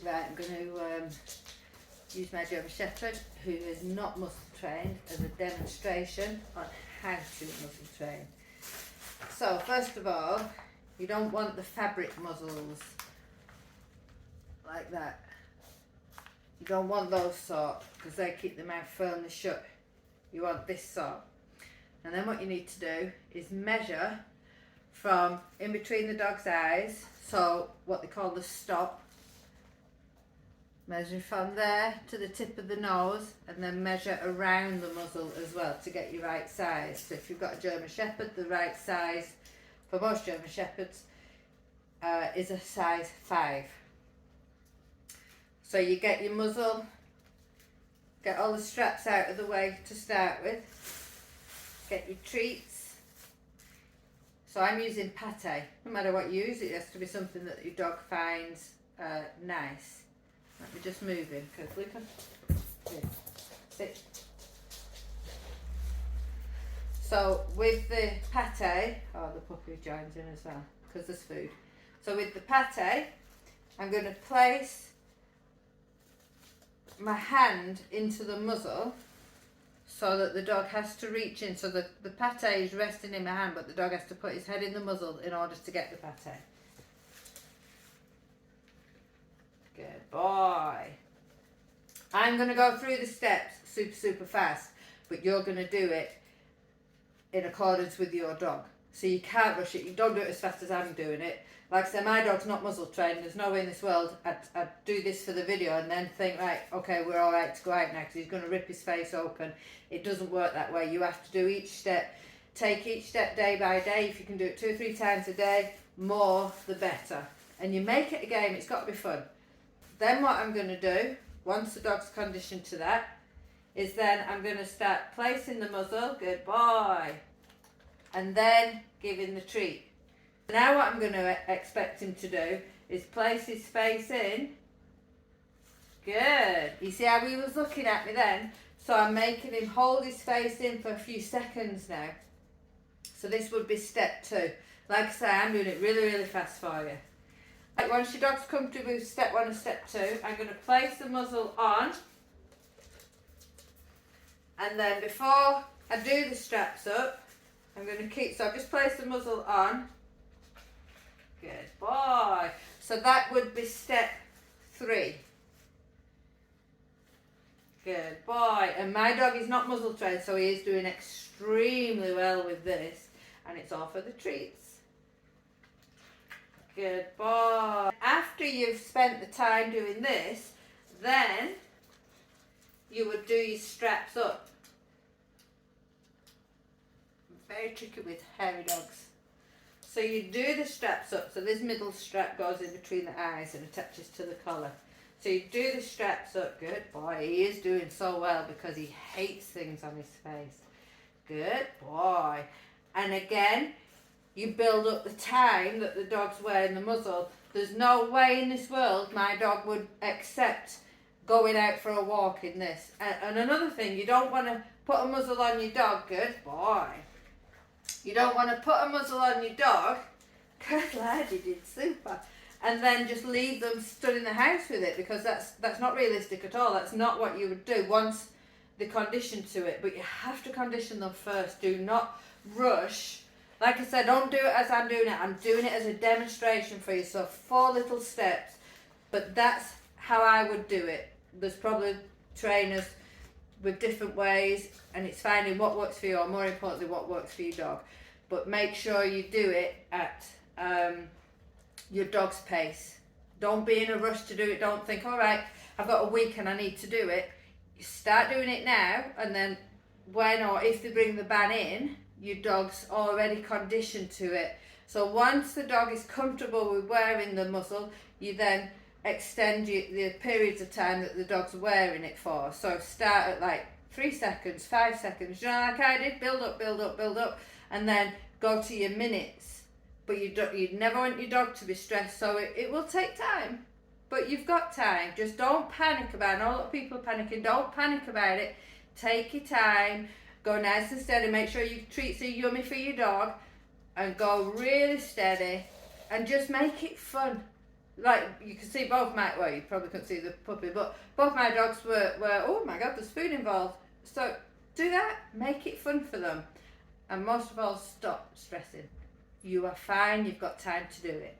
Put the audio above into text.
Right, I'm going to use my German Shepherd, who is not muzzle trained, as a demonstration on how to muzzle train. So first of all, you don't want the fabric muzzles like that. You don't want those sort, because they keep the mouth firmly shut. You want this sort. And then what you need to do is measure from in between the dog's eyes, so what they call the stop. Measure from there to the tip of the nose, and then measure around the muzzle as well to get your right size. So if you've got a German Shepherd, the right size for most German Shepherds is a size 5. So you get your muzzle, get all the straps out of the way to start with, get your treats. So I'm using pate. No matter what you use, it has to be something that your dog finds nice. Let me just move him quickly. Sit. So with the pate, the puppy joins in as well because there's food. So with the pate, I'm going to place my hand into the muzzle so that the dog has to reach in. So the pate is resting in my hand, but the dog has to put his head in the muzzle in order to get the pate. Good boy. I'm going to go through the steps super fast, but you're going to do it in accordance with your dog. So you can't rush it. You don't do it as fast as I'm doing it. Like I said, my dog's not muzzle trained. There's no way in this world I'd do this for the video and then think, right, okay, we're all right to go out now because he's going to rip his face open. It doesn't work that way. You have to do each step. Take each step day by day. If you can do it 2 or 3 times a day, more the better. And you make it a game. It's got to be fun. Then what I'm going to do, once the dog's conditioned to that, is then I'm going to start placing the muzzle, good boy, and then giving the treat. Now what I'm going to expect him to do is place his face in. Good. You see how he was looking at me then? So I'm making him hold his face in for a few seconds now. So this would be step 2. Like I say, I'm doing it really fast for you. Once your dog's comfortable with step 1 and step 2, I'm going to place the muzzle on, and then before I do the straps up, I'm going to keep, so I've just placed the muzzle on. Good boy. So that would be step 3. Good boy. And my dog is not muzzle trained, so he is doing extremely well with this, and it's all for the treats. Good boy. After you've spent the time doing this, then you would do your straps up. Very tricky with hairy dogs. So you do the straps up. So this middle strap goes in between the eyes and attaches to the collar. So you do the straps up. Good boy. He is doing so well because he hates things on his face. Good boy. And again, you build up the time that the dog's wearing the muzzle. There's no way in this world my dog would accept going out for a walk in this. And another thing, you don't want to put a muzzle on your dog. Good boy. You don't want to put a muzzle on your dog. Good lad, you did super. And then just leave them stood in the house with it, because that's not realistic at all. That's not what you would do once they're conditioned to it. But you have to condition them first. Do not rush. Like I said, don't do it as I'm doing it. I'm doing it as a demonstration for you. So 4 little steps. But that's how I would do it. There's probably trainers with different ways, and it's finding what works for you, or more importantly, what works for your dog. But make sure you do it at your dog's pace. Don't be in a rush to do it. Don't think, all right, I've got a week and I need to do it. You start doing it now, and then when or if they bring the ban in, your dog's already conditioned to it. So once the dog is comfortable with wearing the muzzle, you then extend the periods of time that the dog's wearing it for. So start at like 3 seconds, 5 seconds, you know, like I did, build up, and then go to your minutes. But you'd never want your dog to be stressed, so it will take time. But you've got time. Just don't panic about it. I know a lot of people are panicking. Don't panic about it. Take your time. Go nice and steady. Make sure your treats are yummy for your dog. And go really steady. And just make it fun. like you can see both my, well, you probably couldn't see the puppy, but both my dogs were oh my god, there's food involved. So do that, make it fun for them, and most of all, stop stressing. You are fine, you've got time to do it.